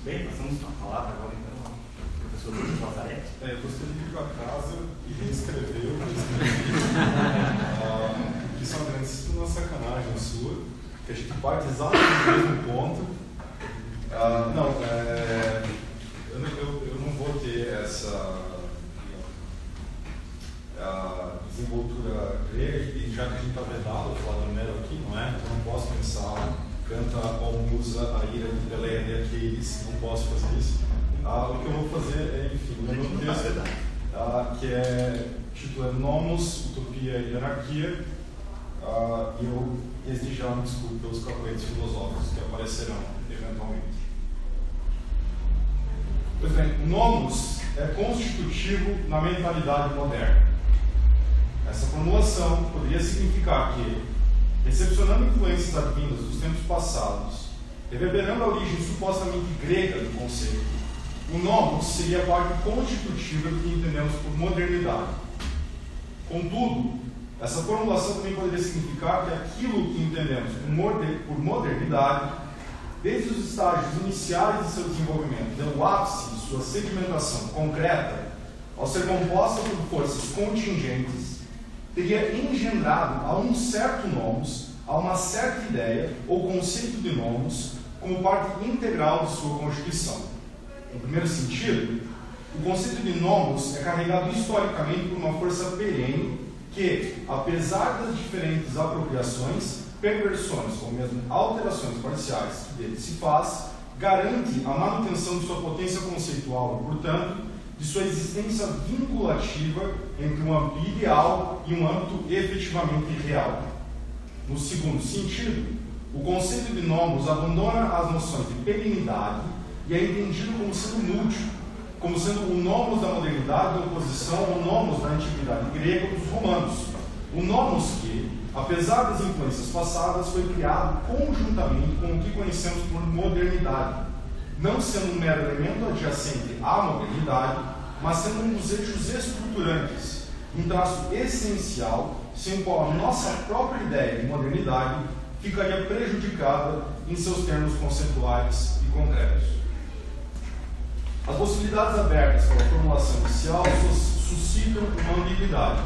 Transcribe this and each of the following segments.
Bem, passamos a palavra agora então ao professor Luiz Lazarete. Eu gostaria de ir para casa e reescrever o que isso é uma grandíssima sacanagem sua, que a gente parte exatamente do mesmo ponto. Eu não vou ter essa desenvoltura grega, e já que a gente está vedado a falar do Homero aqui, não é? Então não posso pensar, canta ou musa a ira de Pelé e Aquiles, não posso fazer isso. O que eu vou fazer é, enfim, o meu texto, que é título é Nomos, Utopia e Anarquia, e eu desde já me desculpo pelos cacoetes filosóficos que aparecerão eventualmente. Pois bem, Nomos é constitutivo na mentalidade moderna. Essa formulação poderia significar que, recepcionando influências advindas dos tempos passados, reverberando a origem supostamente grega do conceito, o nomos seria a parte constitutiva do que entendemos por modernidade. Contudo, essa formulação também poderia significar que aquilo que entendemos por modernidade, desde os estágios iniciais de seu desenvolvimento, dando ápice de sua sedimentação concreta, ao ser composta por forças contingentes, teria engendrado a um certo nomos, a uma certa ideia ou conceito de nomos, como parte integral de sua constituição. No primeiro sentido, o conceito de nomos é carregado historicamente por uma força perene que, apesar das diferentes apropriações, perversões ou mesmo alterações parciais que dele se faz, garante a manutenção de sua potência conceitual e, portanto, de sua existência vinculativa entre um âmbito ideal e um âmbito efetivamente real. No segundo sentido, o conceito de nomos abandona as noções de perenidade e é entendido como sendo múltiplo, como sendo o nomos da modernidade em oposição ao nomos da antiguidade grega dos romanos. O nomos que, apesar das influências passadas, foi criado conjuntamente com o que conhecemos por modernidade, não sendo um mero elemento adjacente à modernidade, mas sendo um dos eixos estruturantes, um traço essencial, sem o qual a nossa própria ideia de modernidade ficaria prejudicada em seus termos conceituais e concretos. As possibilidades abertas pela formulação inicial suscitam uma ambiguidade.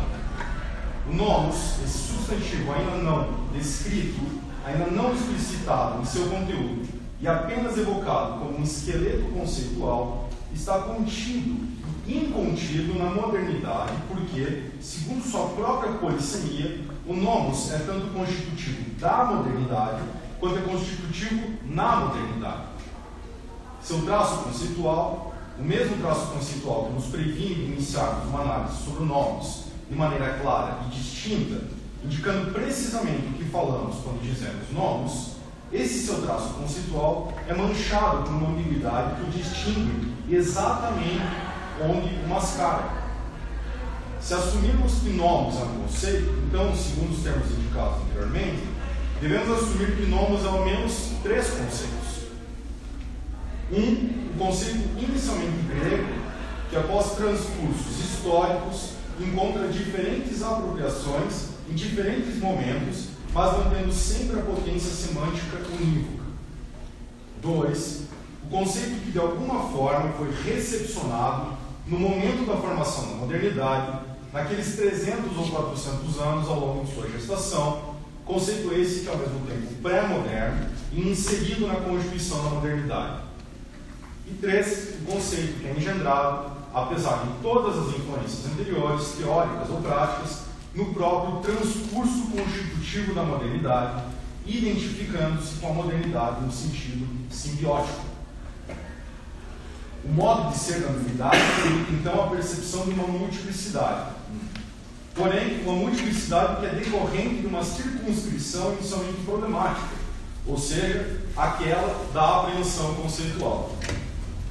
O nomos, esse substantivo ainda não descrito, ainda não explicitado em seu conteúdo e apenas evocado como um esqueleto conceitual, está contido e incontido na modernidade, porque, segundo sua própria polissemia, o nomos é tanto constitutivo da modernidade quanto é constitutivo na modernidade. Seu traço conceitual, o mesmo traço conceitual que nos previne de iniciarmos uma análise sobre o nomos de maneira clara e distinta, indicando precisamente o que falamos quando dizemos nomos, esse seu traço conceitual é manchado por uma ambiguidade que o distingue exatamente onde o mascara. Se assumirmos que nomos é um conceito, então, segundo os termos indicados anteriormente, devemos assumir que nomos é ao menos três conceitos. O conceito inicialmente grego, que após transcursos históricos encontra diferentes apropriações em diferentes momentos, mas mantendo sempre a potência semântica unívoca. 2. O conceito que de alguma forma foi recepcionado no momento da formação da modernidade, naqueles 300 ou 400 anos ao longo de sua gestação, conceito esse que é ao mesmo tempo pré-moderno e inserido na constituição da modernidade. E 3. O conceito que é engendrado, apesar de todas as influências anteriores, teóricas ou práticas, no próprio transcurso constitutivo da modernidade, identificando-se com a modernidade no sentido simbiótico. O modo de ser da ambiguidade permite, então, a percepção de uma multiplicidade. Porém, uma multiplicidade que é decorrente de uma circunscrição inicialmente problemática, ou seja, aquela da apreensão conceitual.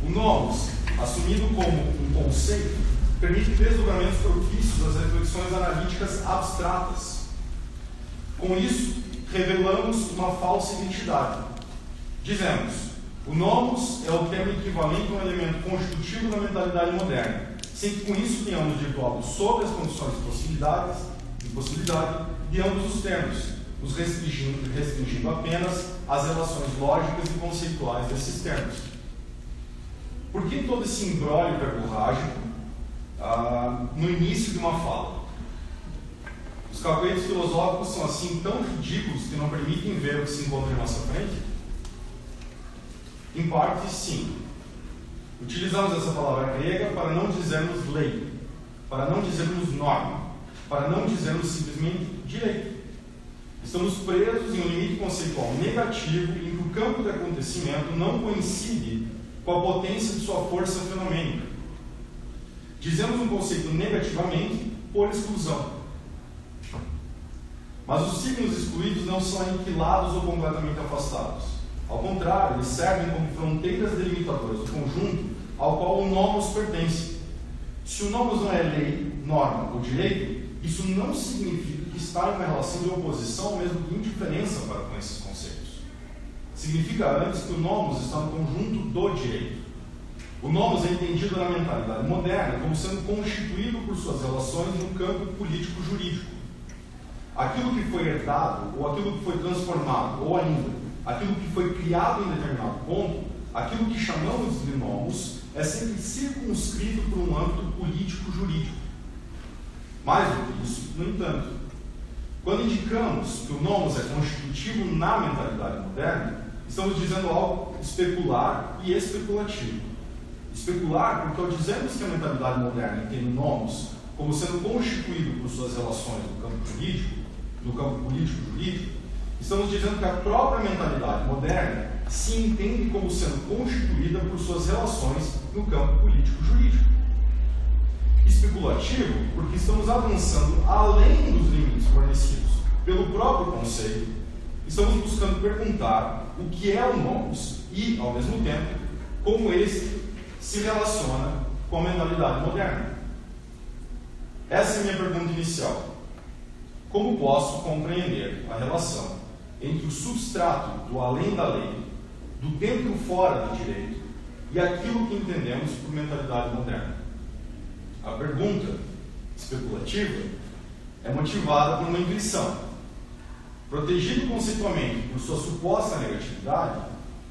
O nomos, assumido como um conceito, permite desdobramentos propícios às reflexões analíticas abstratas. Com isso, revelamos uma falsa identidade. Dizemos, o nomos é o termo equivalente a um elemento constitutivo da mentalidade moderna, sem que com isso tenhamos dito algo sobre as condições de possibilidade de ambos os termos, os restringindo apenas as relações lógicas e conceituais desses termos. Por que todo esse imbróglio verborrágico no início de uma fala? Os cacoetes filosóficos são assim tão ridículos que não permitem ver o que se encontra em nossa frente? Em parte, sim. Utilizamos essa palavra grega para não dizermos lei, para não dizermos norma, para não dizermos simplesmente direito. Estamos presos em um limite conceitual negativo em que o campo de acontecimento não coincide com a potência de sua força fenomênica. Dizemos um conceito negativamente por exclusão. Mas os signos excluídos não são aniquilados ou completamente afastados. Ao contrário, eles servem como fronteiras delimitadoras do conjunto ao qual o nomos pertence. Se o nomos não é lei, norma ou direito, isso não significa que está em uma relação de oposição ou mesmo de indiferença para com esses conceitos. Significa antes que o nomos está no conjunto do direito. O nomos é entendido na mentalidade moderna como sendo constituído por suas relações no campo político-jurídico. Aquilo que foi herdado, ou aquilo que foi transformado, ou ainda, aquilo que foi criado em determinado ponto, aquilo que chamamos de nomos, é sempre circunscrito por um âmbito político-jurídico. Mais do que isso, no entanto, quando indicamos que o nomos é constitutivo na mentalidade moderna, estamos dizendo algo especular e especulativo. Especular porque, ao dizermos que a mentalidade moderna entende o nomos como sendo constituído por suas relações no campo jurídico, no campo político-jurídico, estamos dizendo que a própria mentalidade moderna se entende como sendo constituída por suas relações no campo político-jurídico. Especulativo porque estamos avançando além dos limites fornecidos pelo próprio conceito, estamos buscando perguntar o que é o nomos e, ao mesmo tempo, como ele se relaciona com a mentalidade moderna. Essa é a minha pergunta inicial. Como posso compreender a relação entre o substrato do além da lei, do dentro fora do direito e aquilo que entendemos por mentalidade moderna? A pergunta especulativa é motivada por uma intuição. Protegido conceitualmente por sua suposta negatividade,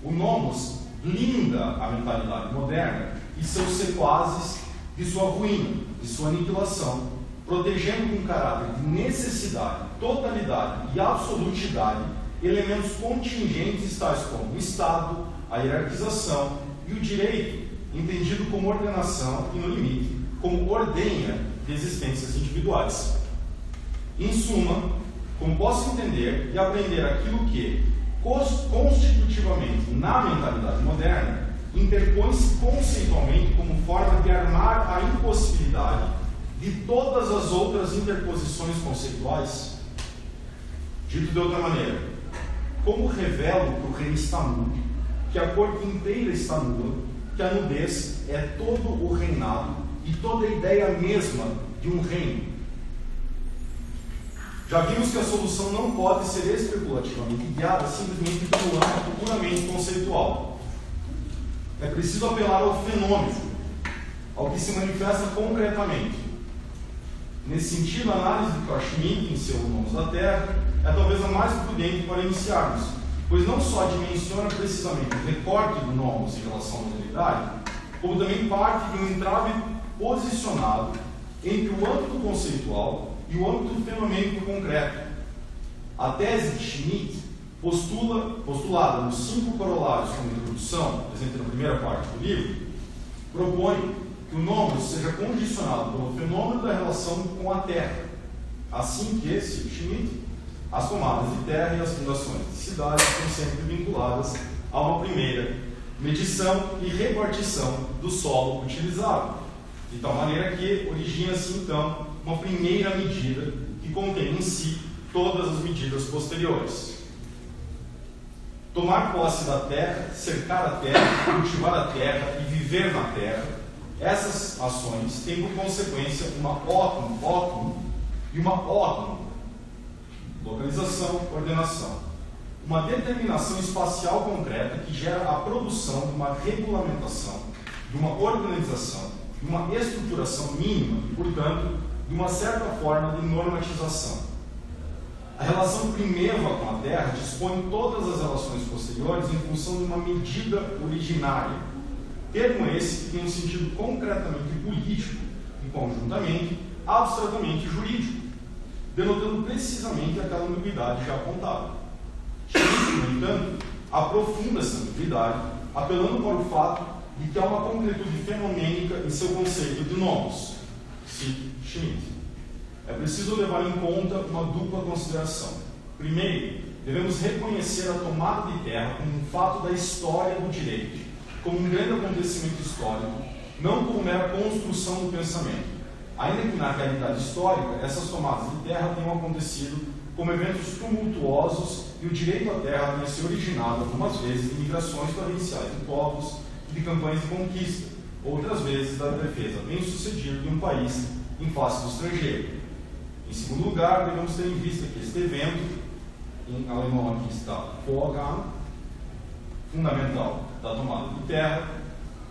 o nomos blinda a mentalidade moderna e seus sequazes de sua ruína, de sua aniquilação, protegendo com caráter de necessidade, totalidade e absolutidade elementos contingentes tais como o Estado, a hierarquização e o direito, entendido como ordenação e, no limite, como ordenha de existências individuais. Em suma, como posso entender e aprender aquilo que, constitutivamente na mentalidade moderna, interpõe-se conceitualmente como forma de armar a impossibilidade de todas as outras interposições conceituais? Dito de outra maneira, como revelo que o rei está nu, que a corte inteira está nua, que a nudez é todo o reinado e toda a ideia mesma de um reino? Já vimos que a solução não pode ser especulativamente guiada simplesmente pelo âmbito puramente conceitual. É preciso apelar ao fenômeno, ao que se manifesta concretamente. Nesse sentido, a análise de Carl Schmitt em seu Nomos da Terra é talvez a mais prudente para iniciarmos, pois não só dimensiona precisamente o recorte do nomos em relação à modalidade, como também parte de um entrave posicionado entre o âmbito conceitual e o âmbito fenomênico concreto. A tese de Schmitt, postulada nos 5 corolários como introdução, presente na primeira parte do livro, propõe que o nomos seja condicionado pelo fenômeno da relação com a Terra, assim que, cito Schmitt, as tomadas de terra e as fundações de cidades estão sempre vinculadas a uma primeira medição e repartição do solo utilizado, de tal maneira que origina-se então uma primeira medida que contém em si todas as medidas posteriores. Tomar posse da terra, cercar a terra, cultivar a terra e viver na terra, essas ações têm por consequência uma ótimo e uma ótimo, localização, ordenação, uma determinação espacial concreta que gera a produção de uma regulamentação, de uma organização, de uma estruturação mínima e, portanto, de uma certa forma de normatização. A relação primeva com a Terra dispõe todas as relações posteriores em função de uma medida originária, Termo esse que tem um sentido concretamente político e, conjuntamente, abstratamente jurídico, denotando precisamente aquela ambiguidade já apontada. Schmitt, no entanto, aprofunda essa ambiguidade, apelando para o fato de que há uma concretude fenomênica em seu conceito de nomos. Cito Schmitt. É preciso levar em conta uma dupla consideração. Primeiro, devemos reconhecer a tomada de terra como um fato da história do direito, como um grande acontecimento histórico, não como mera construção do pensamento. Ainda que na realidade histórica, essas tomadas de terra tenham acontecido como eventos tumultuosos e o direito à terra tenha se originado algumas vezes de migrações torrenciais de povos e de campanhas de conquista, outras vezes da defesa bem-sucedida de um país em face do estrangeiro. Em segundo lugar, devemos ter em vista que este evento, em alemão aqui está Vorgang, fundamental da tomada de terra,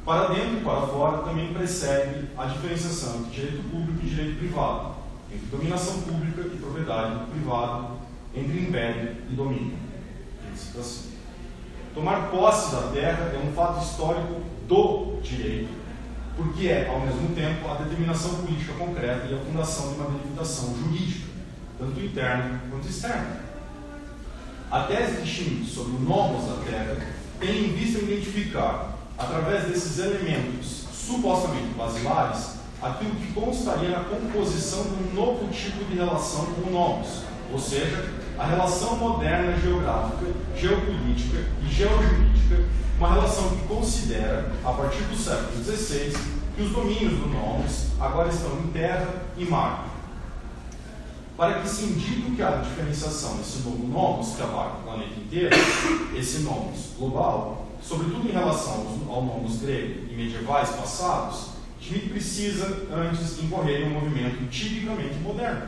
para dentro e para fora também precede a diferenciação entre direito público e direito privado, entre dominação pública e propriedade privada, entre império e domínio. Assim. Tomar posse da terra é um fato histórico do direito, porque é, ao mesmo tempo, a determinação política concreta e a fundação de uma delimitação jurídica, tanto interna quanto externa. A tese de Schmitt sobre o nomos da terra tem em vista identificar, através desses elementos supostamente basilares, aquilo que constaria na composição de um novo tipo de relação com o nomos, ou seja, a relação moderna geográfica, geopolítica e geojurídica, uma relação que considera, a partir do século XVI, que os domínios do nomos agora estão em terra e mar. Para que se indique que há diferenciação desse novo nomos, que abarca o planeta inteiro, esse nomos global, sobretudo em relação ao nomos grego e medievais passados, Schmitt precisa antes incorrer em um movimento tipicamente moderno,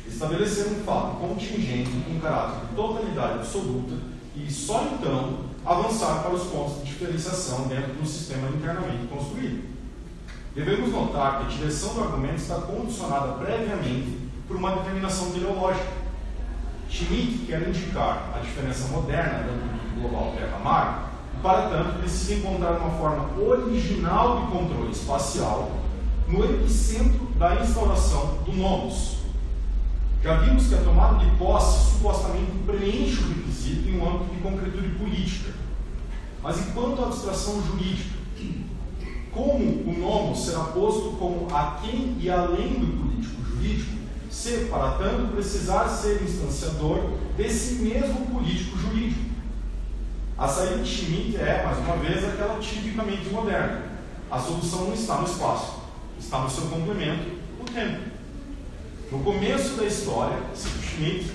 estabelecer um fato contingente com caráter de totalidade absoluta e só então avançar para os pontos de diferenciação dentro do sistema internamente construído. Devemos notar que a direção do argumento está condicionada previamente por uma determinação teleológica. Schmitt quer indicar a diferença moderna dentro do global terra-mar e, para tanto, precisa encontrar uma forma original de controle espacial no epicentro da instauração do nomos. Já vimos que a tomada de posse supostamente preenche o requisito em um âmbito de concretude política. Mas e quanto à abstração jurídica? Como o nomos será posto como aquém e além do político jurídico, se, para tanto, precisar ser instanciador desse mesmo político jurídico? A saída de Schmitt é, mais uma vez, aquela tipicamente moderna. A solução não está no espaço, está no seu complemento, o tempo. No começo da história, cito Schmitt,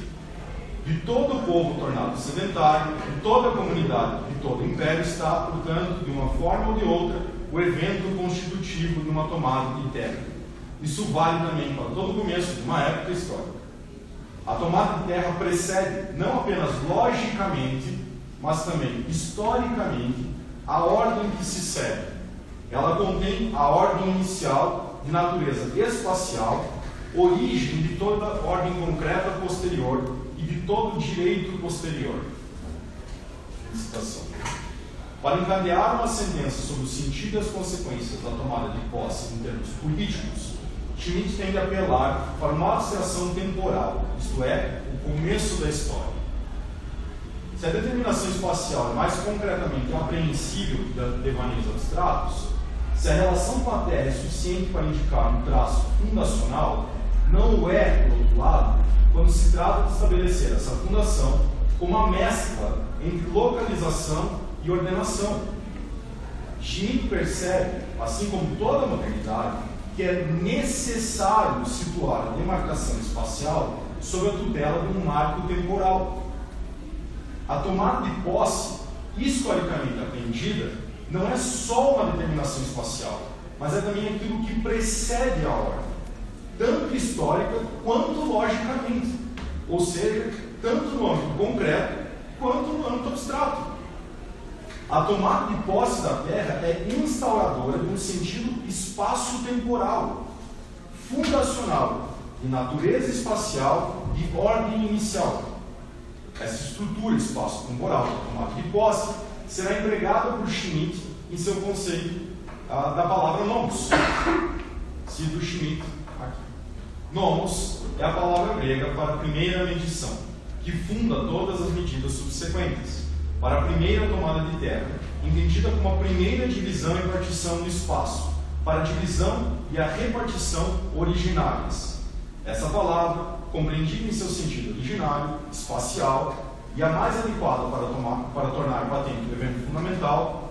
de todo o povo tornado sedentário, de toda a comunidade, de todo o império, está, portanto, de uma forma ou de outra, o evento constitutivo de uma tomada de terra. Isso vale também para todo o começo de uma época histórica. A tomada de terra precede, não apenas logicamente, mas também historicamente, a ordem que se segue. Ela contém a ordem inicial de natureza espacial, origem de toda a ordem concreta posterior e de todo o direito posterior. Citação. Para encadear uma sentença sobre o sentido e as consequências da tomada de posse em termos políticos, Schmitt tem de apelar para uma abstração temporal, isto é, o começo da história. Se a determinação espacial é mais concretamente apreensível que devaneios abstratos, se a relação com a Terra é suficiente para indicar um traço fundacional, não o é, por outro lado, quando se trata de estabelecer essa fundação como uma mescla entre localização e ordenação. Schmitt percebe, assim como toda a modernidade, que é necessário situar a demarcação espacial sob a tutela de um marco temporal. A tomada de posse, historicamente apreendida, não é só uma determinação espacial, mas é também aquilo que precede a ordem, tanto histórica quanto logicamente, ou seja, tanto no âmbito concreto quanto no âmbito abstrato. A tomada de posse da Terra é instauradora de um sentido espaço-temporal, fundacional, de natureza espacial, de ordem inicial. Essa estrutura espaço-temporal da tomada de posse será empregada por Schmitt em seu conceito da palavra nomos. Cito Schmidt aqui. Nomos é a palavra grega para a primeira medição, que funda todas as medidas subsequentes, para a primeira tomada de terra, entendida como a primeira divisão e partição do espaço, para a divisão e a repartição originárias. Essa palavra, compreendida em seu sentido originário, espacial, e a mais adequada para tornar patente o evento fundamental,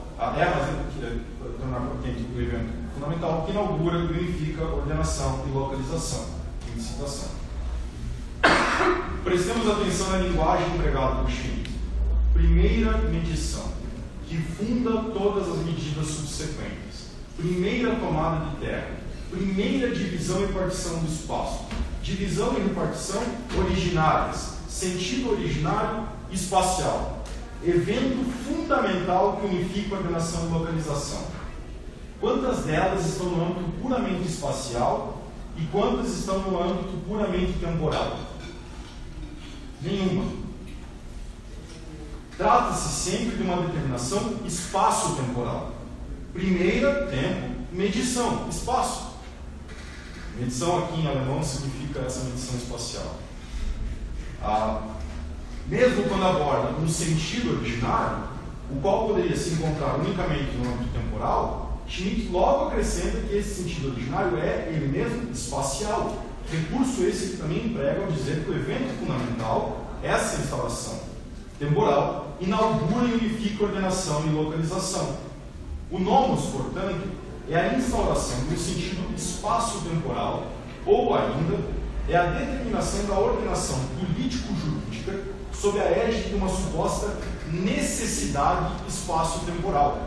que inaugura e unifica ordenação e localização. Em citação. Prestemos atenção na linguagem empregada por Schmidt. Primeira medição, que funda todas as medidas subsequentes. Primeira tomada de terra. Primeira divisão e partição do espaço. Divisão e repartição originárias. Sentido originário espacial. Evento fundamental que unifica ordenação e localização. Quantas delas estão no âmbito puramente espacial e quantas estão no âmbito puramente temporal? Nenhuma. Trata-se sempre de uma determinação espaço-temporal. Primeira, tempo. Medição, espaço. Medição aqui em alemão significa essa medição espacial. Mesmo quando aborda um sentido originário, o qual poderia se encontrar unicamente no âmbito temporal, Schmidt logo acrescenta que esse sentido originário é, ele mesmo, espacial. Recurso esse que também emprega ao dizer que o evento fundamental, essa instauração temporal, inaugura e unifica ordenação e localização. O nomos, portanto, é a instauração do sentido espaço-temporal, ou ainda, é a determinação da ordenação político-jurídica sob a égide de uma suposta necessidade espaço-temporal.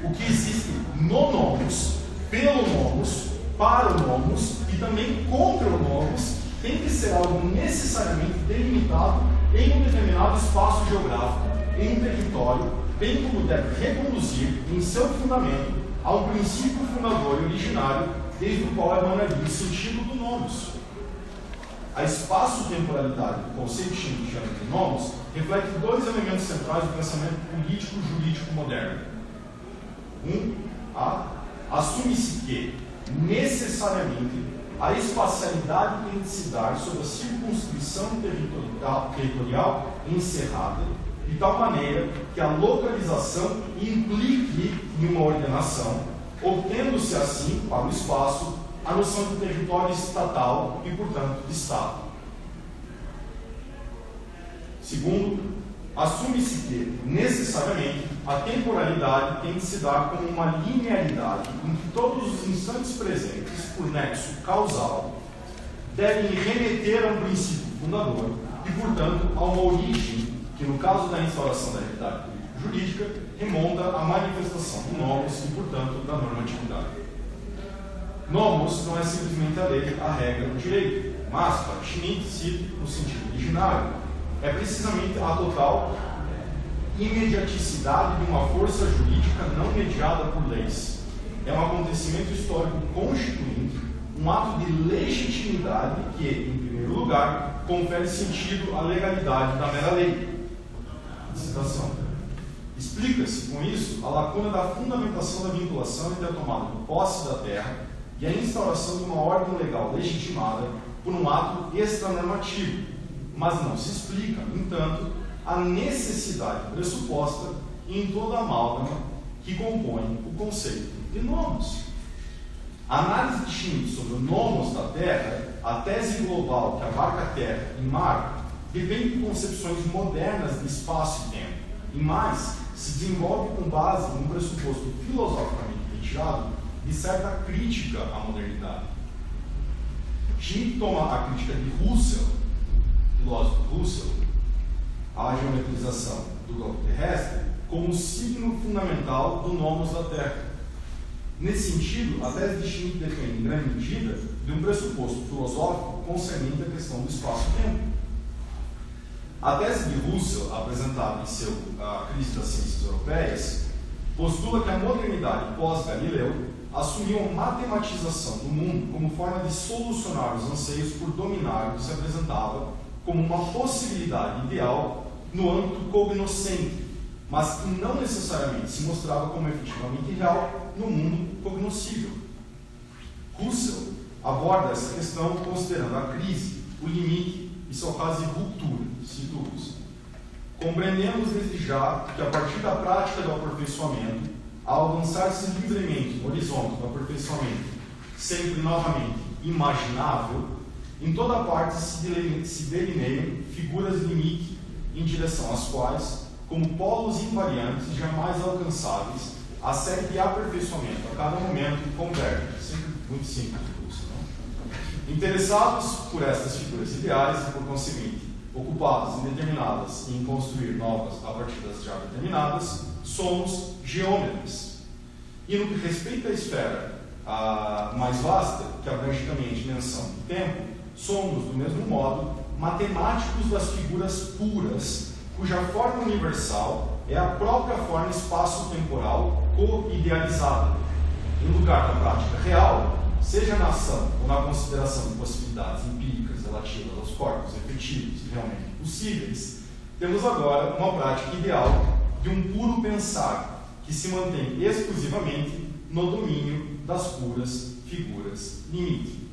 O que existe no nomos, pelo nomos, para o nomos e também contra o nomos tem que ser algo necessariamente delimitado em um determinado espaço geográfico, em um território, bem como deve reconduzir em seu fundamento a um princípio fundador e originário, desde o qual emanaria o sentido do nomos. A espaço-temporalidade do conceito schmittiano de nomos reflete dois elementos centrais do pensamento político-jurídico moderno. Assume-se que, necessariamente, a espacialidade tem de se dar sob a circunscrição territorial encerrada, de tal maneira que a localização implique em uma ordenação, obtendo-se assim, para o espaço, a noção de território estatal e, portanto, de Estado. Segundo, assume-se que, necessariamente, a temporalidade tem de se dar como uma linearidade em que todos os instantes presentes, por nexo causal, devem remeter a um princípio fundador e, portanto, a uma origem que, no caso da instauração da realidade jurídica, remonta à manifestação do nomos e, portanto, da normatividade. Nomos não é simplesmente a lei, a regra do direito, mas, para Schmidt, cito no sentido originário, é precisamente a total imediaticidade de uma força jurídica não mediada por leis. É um acontecimento histórico constituinte, um ato de legitimidade que, em primeiro lugar, confere sentido à legalidade da mera lei. Citação. Explica-se, com isso, a lacuna da fundamentação da vinculação entre a tomada de posse da terra e a instauração de uma ordem legal legitimada por um ato extranormativo, mas não se explica, no entanto, a necessidade pressuposta em toda a amálgama que compõe o conceito de nomos. A análise de Schmidt sobre o nomos da Terra, a tese global que abarca terra e mar, depende de concepções modernas de espaço e tempo, e mais, se desenvolve com base num pressuposto filosoficamente retirado de certa crítica à modernidade. Schmidt toma a crítica de Russell, filósofo Russell, à geometrização do globo terrestre, como um signo fundamental do nomos da Terra. Nesse sentido, a tese de Schmidt depende, em grande medida, de um pressuposto filosófico concernente à questão do espaço-tempo. A tese de Russell, apresentada em seu A Crise das Ciências Europeias, postula que a modernidade pós-Galileu assumiu a matematização do mundo como forma de solucionar os anseios por dominar o que se apresentava como uma possibilidade ideal no âmbito cognoscente, mas que não necessariamente se mostrava como efetivamente real no mundo cognoscível. Russell aborda essa questão considerando a crise, o limite e sua fase de ruptura, cito Russell. Compreendemos desde já que a partir da prática do aperfeiçoamento, ao lançar-se livremente no horizonte do aperfeiçoamento, sempre novamente imaginável, em toda parte se delineiam figuras limite em direção às quais, como polos invariantes e jamais alcançáveis, a série de aperfeiçoamento a cada momento converge. Sempre muito simples o curso, não? Interessados por estas figuras ideais e, por conseguinte, ocupados em determinadas e em construir novas a partir das já determinadas, somos geômetras. E no que respeita à esfera mais vasta, que abrange também a dimensão do tempo, somos, do mesmo modo, matemáticos das figuras puras, cuja forma universal é a própria forma espaço-temporal co-idealizada. Em lugar da prática real, seja na ação ou na consideração de possibilidades empíricas relativas aos corpos efetivos e realmente possíveis, temos agora uma prática ideal de um puro pensar que se mantém exclusivamente no domínio das puras figuras limite.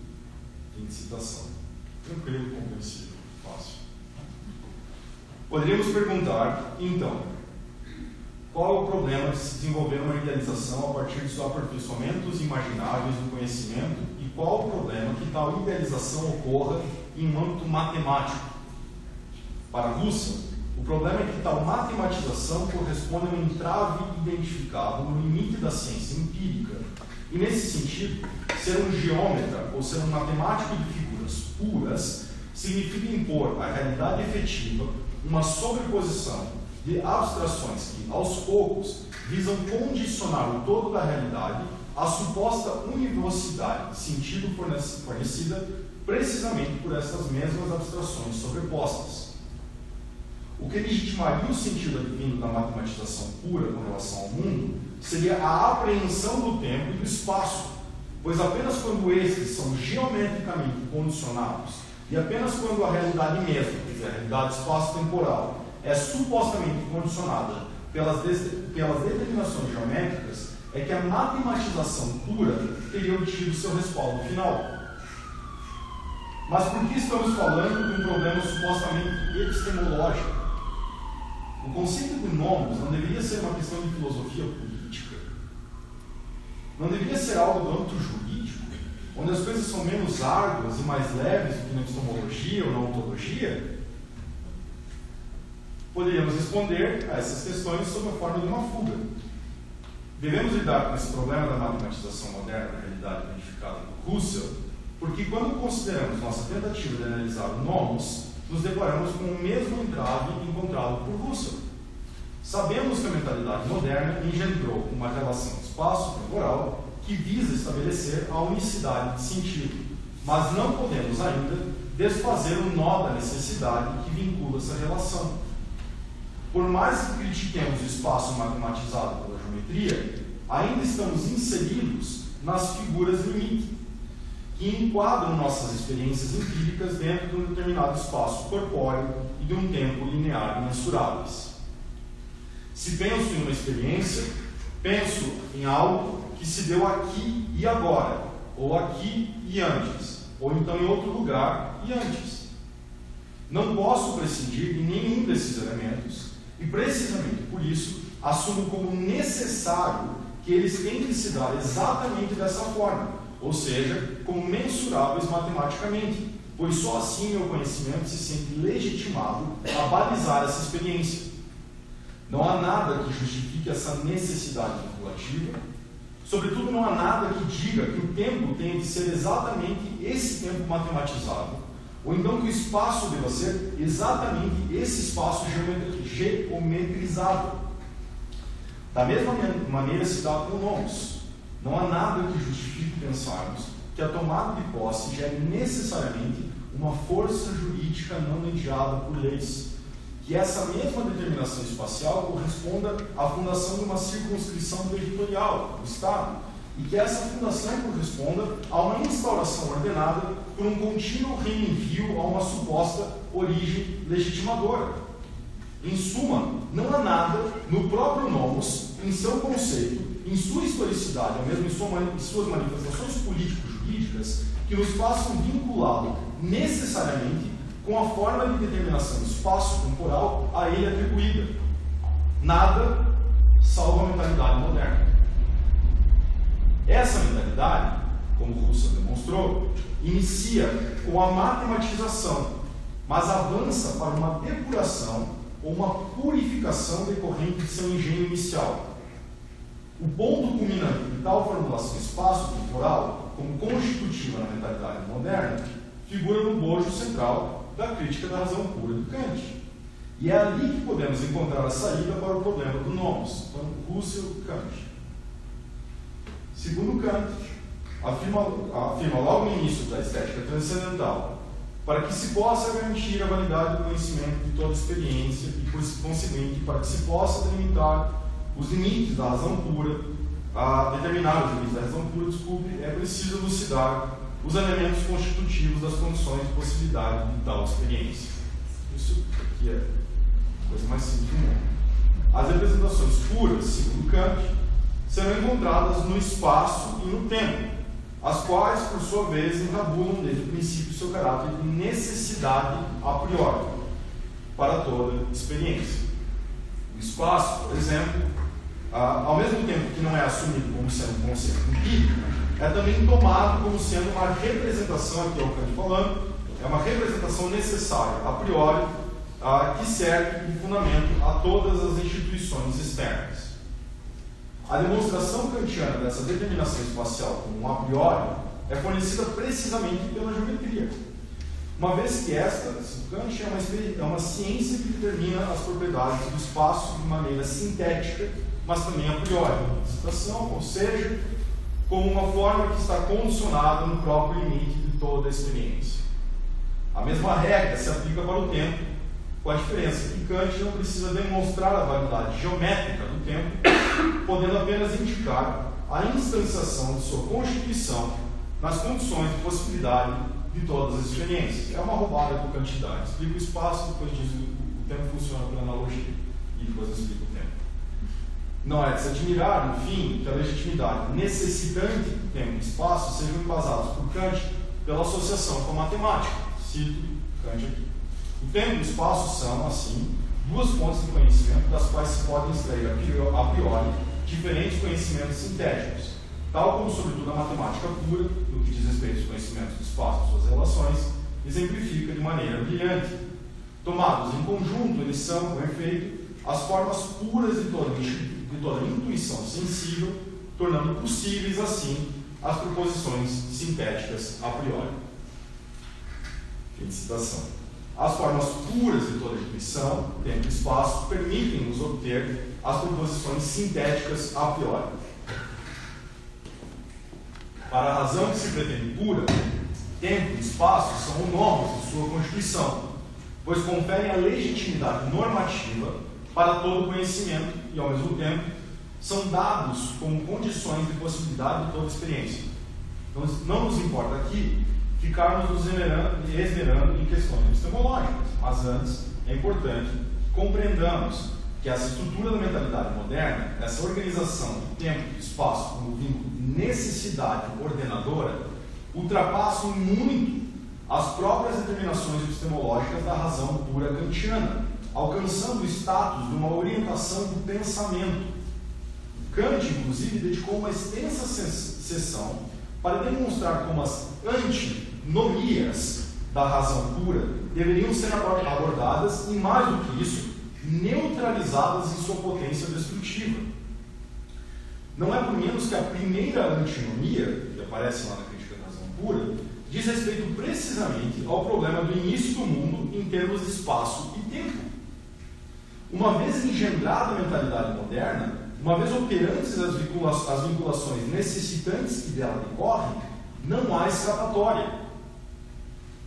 Fim de citação. Tranquilo, compreensível, fácil. Poderíamos perguntar, então, qual é o problema de se desenvolver uma idealização a partir dos aperfeiçoamentos imagináveis do conhecimento e qual o problema que tal idealização ocorra em um âmbito matemático? Para Russell, o problema é que tal matematização corresponde a um entrave identificado no limite da ciência empírica. E, nesse sentido, ser um geômetra ou ser um matemático de figuras puras significa impor à realidade efetiva uma sobreposição de abstrações que, aos poucos, visam condicionar o todo da realidade à suposta univocidade de sentido fornecida precisamente por essas mesmas abstrações sobrepostas. O que legitimaria o sentido advindo da matematização pura com relação ao mundo seria a apreensão do tempo e do espaço, pois apenas quando estes são geometricamente condicionados e apenas quando a realidade mesma, quer dizer, a realidade espaço-temporal, é supostamente condicionada pelas determinações geométricas, é que a matematização pura teria obtido seu respaldo final. Mas por que estamos falando de um problema supostamente epistemológico? O conceito de nomos não deveria ser uma questão de filosofia política? Não deveria ser algo do âmbito jurídico, onde as coisas são menos árduas e mais leves do que na epistemologia ou na ontologia? Poderíamos responder a essas questões sob a forma de uma fuga. Devemos lidar com esse problema da matematização moderna da realidade identificada por Russell, porque quando consideramos nossa tentativa de analisar o nomos, nos deparamos com o mesmo entrave encontrado por Russell. Sabemos que a mentalidade moderna engendrou uma relação espaço-temporal que visa estabelecer a unicidade de sentido, mas não podemos ainda desfazer o nó da necessidade que vincula essa relação. Por mais que critiquemos o espaço matematizado pela geometria, ainda estamos inseridos nas figuras limite, que enquadram nossas experiências empíricas dentro de um determinado espaço corpóreo e de um tempo linear imensuráveis. Se penso em uma experiência, penso em algo que se deu aqui e agora, ou aqui e antes, ou então em outro lugar e antes. Não posso prescindir de nenhum desses elementos e, precisamente por isso, assumo como necessário que eles tenham que se dar exatamente dessa forma, ou seja, como mensuráveis matematicamente, pois só assim meu conhecimento se sente legitimado a balizar essa experiência. Não há nada que justifique essa necessidade vinculativa, sobretudo não há nada que diga que o tempo tenha de ser exatamente esse tempo matematizado, ou então que o espaço deva ser exatamente esse espaço geometrizado. Da mesma maneira se dá com o nomos. Não há nada que justifique pensarmos que a tomada de posse gere necessariamente uma força jurídica não mediada por leis, que essa mesma determinação espacial corresponda à fundação de uma circunscrição territorial, do Estado, e que essa fundação corresponda a uma instauração ordenada por um contínuo reenvio a uma suposta origem legitimadora. Em suma, não há nada no próprio nomos, em seu conceito, em sua historicidade, ou mesmo em suas manifestações político-jurídicas, que nos façam vinculá-lo necessariamente com a forma de determinação espaço-temporal a ele atribuída. Nada salva a mentalidade moderna. Essa mentalidade, como Husserl demonstrou, inicia com a matematização, mas avança para uma depuração ou uma purificação decorrente de seu engenho inicial. O ponto culminante de tal formulação espaço-temporal, como constitutiva na mentalidade moderna, figura no bojo central da crítica da razão pura de Kant. E é ali que podemos encontrar a saída para o problema do nomos. Então, Husserl, Kant. Segundo Kant, afirma logo no início da estética transcendental, para que se possa garantir a validade do conhecimento de toda experiência e, por conseguinte, para que se possa delimitar os limites da razão pura, determinar os limites da razão pura, é preciso elucidar os elementos constitutivos das condições de possibilidade de tal experiência. Isso aqui é a coisa mais simples do mundo. As representações puras, segundo Kant, serão encontradas no espaço e no tempo, as quais, por sua vez, encabulam desde o princípio seu caráter de necessidade a priori para toda experiência. O espaço, por exemplo, ao mesmo tempo que não é assumido como sendo um conceito empírico, é também tomado como sendo uma representação, aqui é o Kant falando, é uma representação necessária a priori, que serve de fundamento a todas as instituições externas. A demonstração kantiana dessa determinação espacial como um a priori é fornecida precisamente pela geometria, uma vez que esta, Kant, é uma ciência que determina as propriedades do espaço de maneira sintética, mas também a priori, ou seja, como uma forma que está condicionada no próprio limite de toda a experiência. A mesma regra se aplica para o tempo, com a diferença que Kant não precisa demonstrar a validade geométrica do tempo, podendo apenas indicar a instanciação de sua constituição nas condições de possibilidade de todas as experiências. É uma roubada do Kant dá. Explica o espaço, depois diz o tempo funciona por analogia, e depois explica o tempo. Não é de se admirar, no fim, que a legitimidade necessitante do tempo e espaço sejam embasados por Kant pela associação com a matemática. Cito Kant aqui. O tempo e o espaço são, assim, duas fontes de conhecimento das quais se podem extrair a priori diferentes conhecimentos sintéticos, tal como, sobretudo, a matemática pura, no que diz respeito aos conhecimentos do espaço e suas relações, exemplifica de maneira brilhante. Tomados em conjunto, eles são, com efeito, as formas puras de toda intuição sensível, tornando possíveis, assim, as proposições sintéticas a priori. Fim de citação. As formas puras de toda intuição, tempo e espaço, permitem-nos obter as proposições sintéticas a priori. Para a razão que se pretende pura, tempo e espaço são o nomos de sua constituição, pois conferem a legitimidade normativa para todo conhecimento e, ao mesmo tempo, são dados como condições de possibilidade de toda experiência. Então, não nos importa aqui ficarmos nos esmerando em questões epistemológicas, mas antes é importante que compreendamos que essa estrutura da mentalidade moderna, essa organização de tempo e espaço como vínculo de necessidade ordenadora, ultrapassam muito as próprias determinações epistemológicas da razão pura kantiana, alcançando o status de uma orientação do pensamento. Kant, inclusive, dedicou uma extensa sessão para demonstrar como as antinomias da razão pura deveriam ser abordadas e, mais do que isso, neutralizadas em sua potência destrutiva. Não é por menos que a primeira antinomia, que aparece lá na Crítica da Razão Pura, diz respeito precisamente ao problema do início do mundo em termos de espaço e tempo. Uma vez engendrada a mentalidade moderna, uma vez operantes as vinculações necessitantes que dela decorrem, não há escapatória.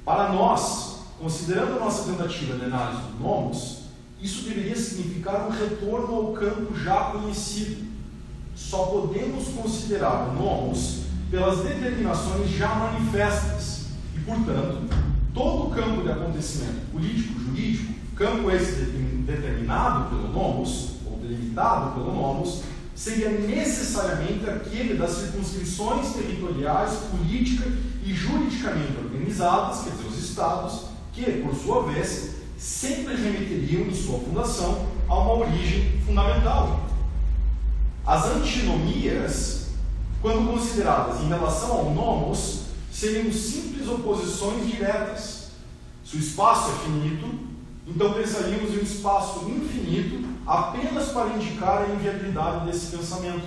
Para nós, considerando a nossa tentativa de análise do nomos, isso deveria significar um retorno ao campo já conhecido. Só podemos considerar o nomos pelas determinações já manifestas e, portanto, todo o campo de acontecimento político-jurídico, campo esse determinado pelo nomos, ou delimitado dado pelo nomos seria necessariamente aquele das circunscrições territoriais, política e juridicamente organizadas, quer dizer, os estados, que, por sua vez, sempre remeteriam em sua fundação a uma origem fundamental. As antinomias, quando consideradas em relação ao nomos, seriam simples oposições diretas. Se o espaço é finito, então pensaríamos em um espaço infinito apenas para indicar a inviabilidade desse pensamento.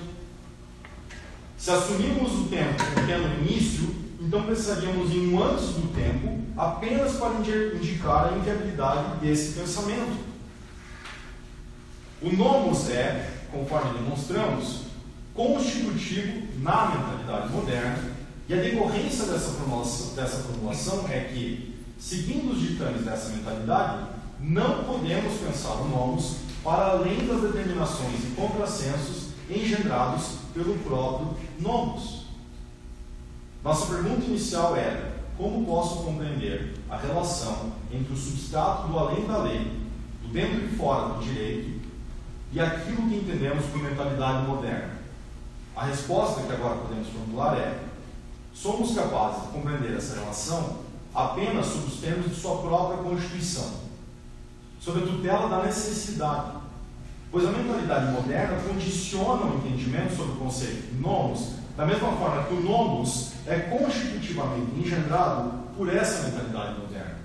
Se assumirmos o tempo pequeno início, então pensaríamos em um antes do tempo apenas para indicar a inviabilidade desse pensamento. O nomos é, conforme demonstramos, constitutivo na mentalidade moderna, e a decorrência dessa formulação é que, seguindo os ditames dessa mentalidade, não podemos pensar o nomos para além das determinações e contrassensos engendrados pelo próprio nomos. Nossa pergunta inicial era: como posso compreender a relação entre o substrato do além da lei, do dentro e fora do direito, e aquilo que entendemos por mentalidade moderna? A resposta que agora podemos formular é: somos capazes de compreender essa relação apenas sob os termos de sua própria constituição, sob a tutela da necessidade, pois a mentalidade moderna condiciona o entendimento sobre o conceito de nomos, da mesma forma que o nomos é constitutivamente engendrado por essa mentalidade moderna.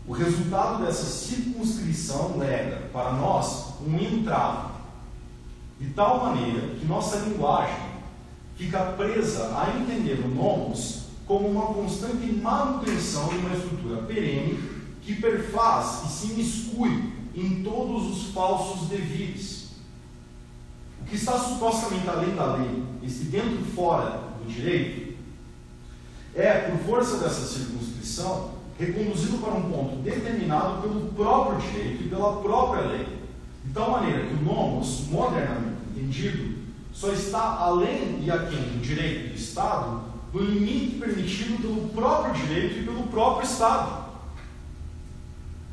O resultado dessa circunscrição lega, para nós, um entrave, de tal maneira que nossa linguagem fica presa a entender o nomos como uma constante manutenção de uma estrutura perene que perfaz e se imiscui em todos os falsos devires. O que está supostamente além da lei, esse dentro e fora do direito, é, por força dessa circunscrição, reconduzido para um ponto determinado pelo próprio direito e pela própria lei, de tal maneira que o nomos, modernamente entendido, só está além e aquém do direito do Estado no limite permitido pelo próprio direito e pelo próprio Estado.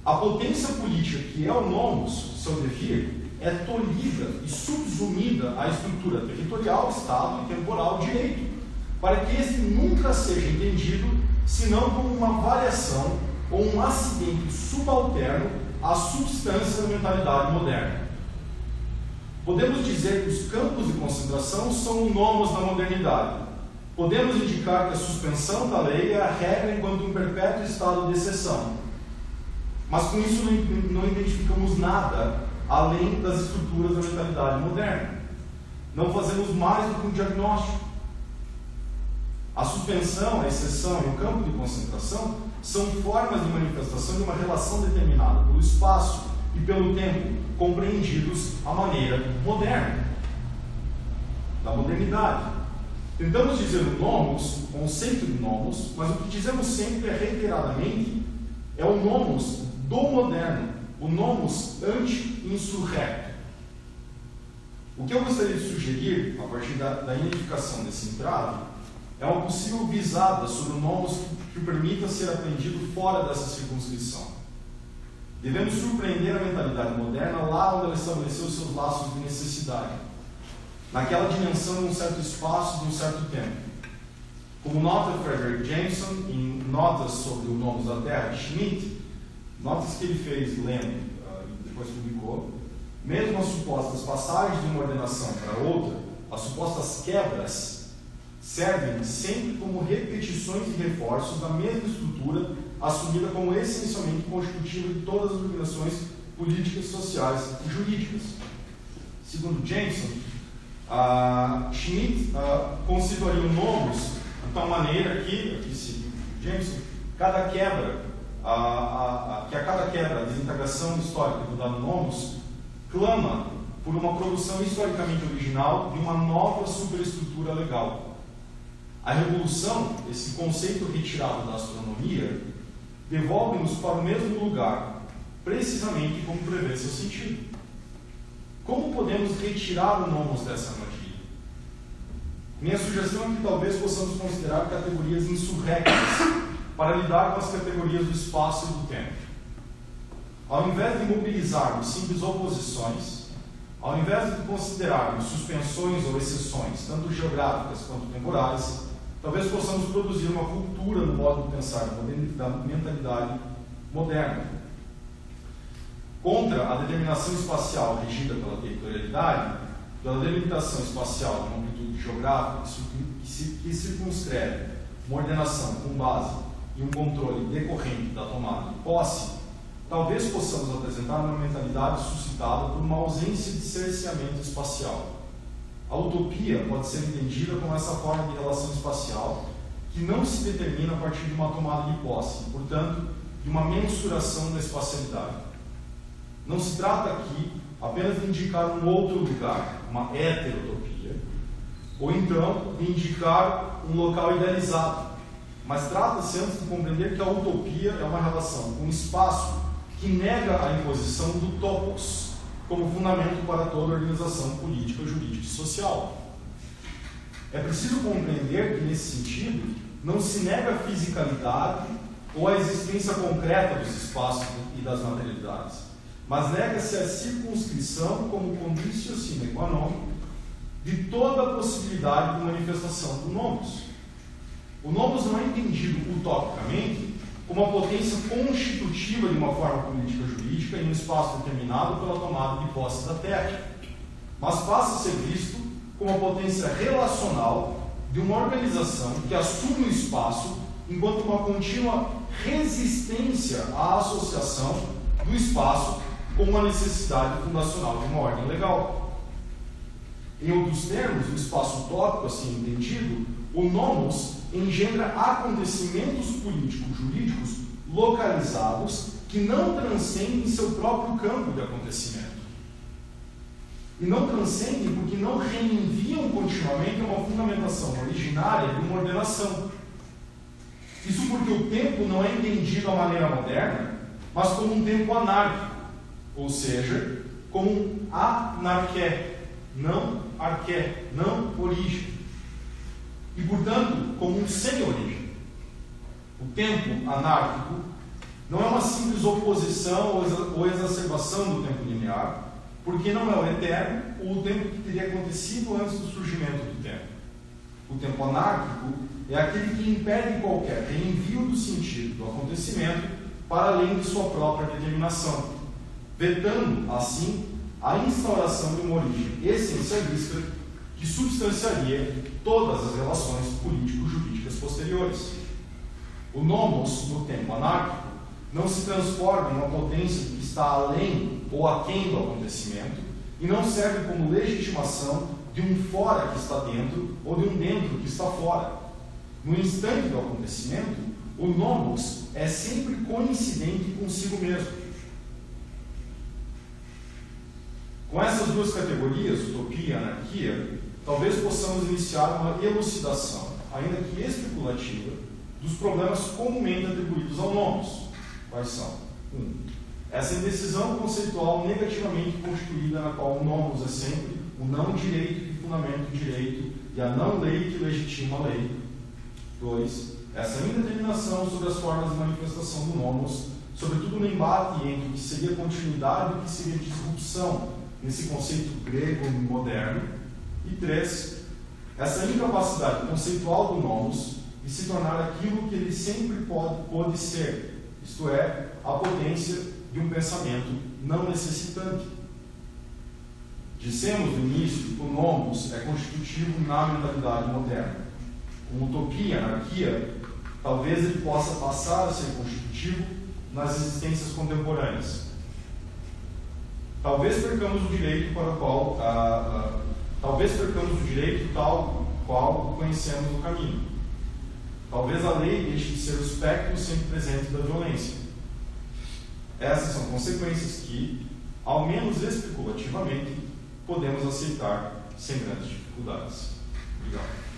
A potência política que é o nomos, seu devir, é tolhida e subsumida à estrutura territorial, Estado e temporal direito, para que este nunca seja entendido senão como uma variação ou um acidente subalterno à substância da mentalidade moderna. Podemos dizer que os campos de concentração são o nomos da modernidade. Podemos indicar que a suspensão da lei é a regra enquanto um perpétuo estado de exceção. Mas com isso não identificamos nada além das estruturas da mentalidade moderna. Não fazemos mais do que um diagnóstico. A suspensão, a exceção e o campo de concentração são formas de manifestação de uma relação determinada pelo espaço e pelo tempo, compreendidos à maneira moderna, da modernidade. Tentamos dizer o nomos, o conceito de nomos, mas o que dizemos sempre reiteradamente é o nomos do moderno, o nomos anti-insurrecto. O que eu gostaria de sugerir, a partir da identificação desse entrave, é uma possível visada sobre o nomos que permita ser aprendido fora dessa circunscrição. Devemos surpreender a mentalidade moderna lá onde ela estabeleceu seus laços de necessidade, naquela dimensão de um certo espaço, de um certo tempo. Como nota Frederick Jameson, em Notas sobre o Nomos da Terra, de Schmitt, notas que ele fez lendo e depois publicou, mesmo as supostas passagens de uma ordenação para outra, as supostas quebras, servem sempre como repetições e reforços da mesma estrutura assumida como essencialmente constitutiva de todas as organizações políticas, sociais e jurídicas. Segundo Jameson, Schmitt conceituaria o nomos de tal maneira que, aqui segundo Jameson, cada quebra, a cada quebra, a desintegração histórica do dado nomos clama por uma produção historicamente original de uma nova superestrutura legal. A revolução, esse conceito retirado da astronomia, devolve-nos para o mesmo lugar, precisamente como prevê seu sentido. Como podemos retirar o nomos dessa armadilha? Minha sugestão é que talvez possamos considerar categorias insurrectas para lidar com as categorias do espaço e do tempo. Ao invés de mobilizarmos simples oposições, Ao invés de considerarmos suspensões ou exceções, tanto geográficas quanto temporais, talvez possamos produzir uma cultura no modo de pensar da mentalidade moderna. Contra a determinação espacial regida pela territorialidade, pela delimitação espacial de uma amplitude geográfica que circunscreve uma ordenação com base em um controle decorrente da tomada de posse, talvez possamos apresentar uma mentalidade suscitada por uma ausência de cerceamento espacial. A utopia pode ser entendida como essa forma de relação espacial que não se determina a partir de uma tomada de posse, portanto, de uma mensuração da espacialidade. Não se trata aqui apenas de indicar um outro lugar, uma heterotopia, ou então de indicar um local idealizado, mas trata-se antes de compreender que a utopia é uma relação com o espaço que nega a imposição do topos como fundamento para toda organização política, jurídica e social. É preciso compreender que, nesse sentido, não se nega a fisicalidade ou a existência concreta dos espaços e das materialidades, mas nega-se a circunscrição como conditio sine qua non de toda a possibilidade de manifestação do nomos. O nomos não é entendido utopicamente como uma potência constitutiva de uma forma política jurídica em um espaço determinado pela tomada de posse da terra, mas passa a ser visto como uma potência relacional de uma organização que assume o espaço enquanto uma contínua resistência à associação do espaço com uma necessidade fundacional de uma ordem legal. Em outros termos, o espaço utópico, assim entendido, o nomos engendra acontecimentos políticos jurídicos localizados que não transcendem seu próprio campo de acontecimento. E não transcendem porque não reenviam continuamente a uma fundamentação originária de uma ordenação. Isso porque o tempo não é entendido à maneira moderna, mas como um tempo anárquico, ou seja, como um anarqué, não arqué, não origem. E, portanto, como um sem-origem. O tempo anárquico não é uma simples oposição ou exacerbação do tempo linear, porque não é o eterno ou o tempo que teria acontecido antes do surgimento do tempo. O tempo anárquico é aquele que impede qualquer reenvio do sentido do acontecimento para além de sua própria determinação, vetando, assim, a instauração de uma origem essencialista que substanciaria todas as relações político-jurídicas posteriores. O nomos, no tempo anárquico, não se transforma em uma potência que está além ou aquém do acontecimento e não serve como legitimação de um fora que está dentro ou de um dentro que está fora. No instante do acontecimento, o nomos é sempre coincidente consigo mesmo. Com essas duas categorias, utopia e anarquia, talvez possamos iniciar uma elucidação, ainda que especulativa, dos problemas comumente atribuídos ao nomos. Quais são? 1. Essa indecisão conceitual negativamente constituída na qual o nomos é sempre o não direito que fundamenta o direito e a não lei que legitima a lei. 2. Essa indeterminação sobre as formas de manifestação do nomos, sobretudo no embate entre o que seria continuidade e o que seria disrupção, nesse conceito grego moderno. E 3. Essa incapacidade conceitual do nomos de se tornar aquilo que ele sempre pode ser, isto é, a potência de um pensamento não necessitante. Dissemos no início que o nomos é constitutivo na mentalidade moderna. Com utopia e anarquia, talvez ele possa passar a ser constitutivo nas existências contemporâneas. Talvez percamos o direito para o qual tal qual conhecemos no caminho. Talvez a lei deixe de ser o espectro sempre presente da violência. Essas são consequências que, ao menos especulativamente, podemos aceitar sem grandes dificuldades. Obrigado.